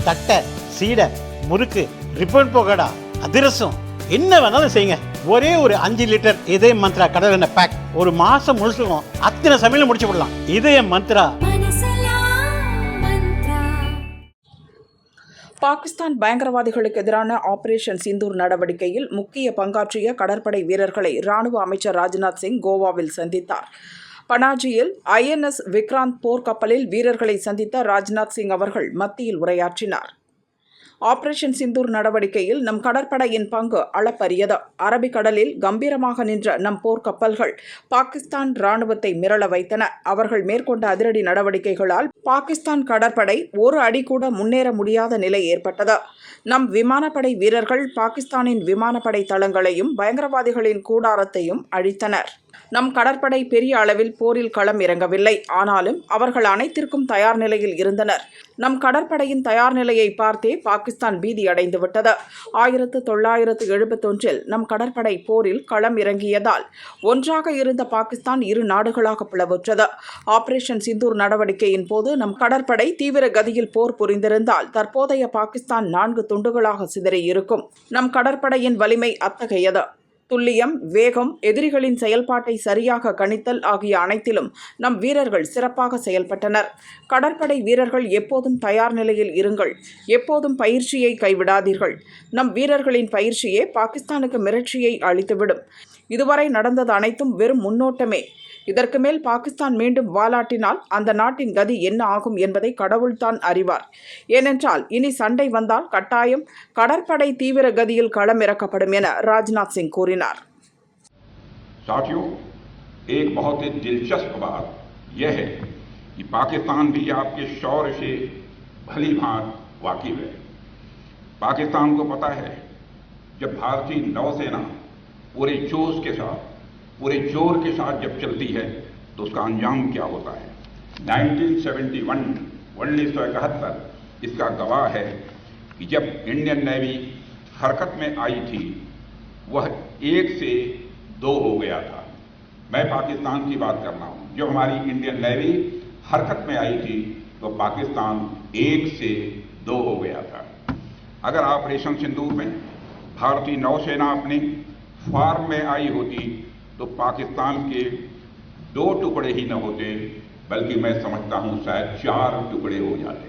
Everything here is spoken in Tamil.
தட்டை, சீடை, முறுக்கு, ரிப்பன் பக்கோடா, அதிரசம், என்ன வேணாலும் செய்யுங்க. ஒரே ஒரு 5 லிட்டர் இதய மந்த்ரா கடல் எண்ணெய் பேக் ஒரு மாசம் முழுசுக்கும் அத்தனை சமையல் முடிச்சு விடலாம். இதய மந்த்ரா. பாகிஸ்தான் பயங்கரவாதிகளுக்கு எதிரான ஆபரேஷன் சிந்தூர் நடவடிக்கையில் முக்கிய பங்காற்றிய கடற்படை வீரர்களை ராணுவ அமைச்சர் ராஜ்நாத் சிங் கோவாவில் சந்தித்தார். பனாஜியில் INS விக்ராந்த் போர்க்கப்பலில் வீரர்களை சந்தித்த ராஜ்நாத் சிங் அவர்கள் மத்தியில் உரையாற்றினார். ஆபரேஷன் சிந்தூர் நடவடிக்கையில் நம் கடற்படையின் பங்கு அளப்பரியது. அரபிக்கடலில் கம்பீரமாக நின்ற நம் போர்க்கப்பல்கள் பாகிஸ்தான் ராணுவத்தை மிரள வைத்தன. அவர்கள் மேற்கொண்ட அதிரடி நடவடிக்கைகளால் பாகிஸ்தான் கடற்படை ஒரு அடி கூட முன்னேற முடியாத நிலை ஏற்பட்டது. நம் விமானப்படை வீரர்கள் பாகிஸ்தானின் விமானப்படை தளங்களையும் பயங்கரவாதிகளின் கூடாரத்தையும் அழித்தனர். நம் கடற்படை பெரிய அளவில் போரில் களம் இறங்கவில்லை. ஆனாலும் அவர்கள் அனைத்திற்கும் தயார் நிலையில் இருந்தனர். நம் கடற்படையின் தயார் நிலையை பார்த்தே பாகிஸ்தான் பீதி அடைந்துவிட்டது. 1971 நம் கடற்படை போரில் களம் இறங்கியதால் ஒன்றாக இருந்த பாகிஸ்தான் 2 நாடுகளாக பிளவுற்றது. ஆபரேஷன் சிந்தூர் நடவடிக்கையின் போது நம் கடற்படை தீவிர கதியில் போர் புரிந்திருந்தால் தற்போதைய பாகிஸ்தான் 4 துண்டுகளாக சிதறியிருக்கும். நம் கடற்படையின் வலிமை அத்தகையது. துல்லியம், வேகம், எதிரிகளின் செயல்பாட்டை சரியாக கணித்தல் ஆகிய அனைத்திலும் நம் வீரர்கள் சிறப்பாக செயல்பட்டனர். கடற்படை வீரர்கள் எப்போதும் தயார் நிலையில் இருங்கள். எப்போதும் பயிற்சியை கைவிடாதீர்கள். நம் வீரர்களின் பயிற்சியே பாகிஸ்தானுக்கு மிரட்சியை அளித்துவிடும். இதுவரை நடந்தது அனைத்தும் வெறும் முன்னோட்டமே. இதற்கு மேல் பாகிஸ்தான் மீண்டும் வாலாட்டினால் அந்த நாட்டின் கதி என்ன ஆகும் என்பதை கடவுள்தான் அறிவார். ஏனென்றால் இனி சண்டை வந்தால் கட்டாயம் கடற்படை தீவிர கதியில் களமிறக்கப்படும் என ராஜ்நாத் சிங் கூறினார். साथियों, एक बहुत ही दिलचस्प बात यह है कि पाकिस्तान भी आपके शौर्य से भली भांति वाकिफ है। पाकिस्तान को पता है जब भारतीय नौसेना पूरे जोश के साथ, पूरे जोर के साथ जब चलती है तो उसका अंजाम क्या होता है। 1971 इसका गवाह है कि जब इंडियन नेवी हरकत में आई थी वह 1 से 2 हो गया था। मैं पाकिस्तान की बात कर रहा हूँ। जब हमारी इंडियन नेवी हरकत में आई थी तो पाकिस्तान 1 से 2 हो गया था। अगर ऑपरेशन सिंदूर में भारतीय नौसेना अपनी फॉर्म में आई होती तो पाकिस्तान के 2 टुकड़े ही न होते, बल्कि मैं समझता हूं शायद 4 टुकड़े हो जाते।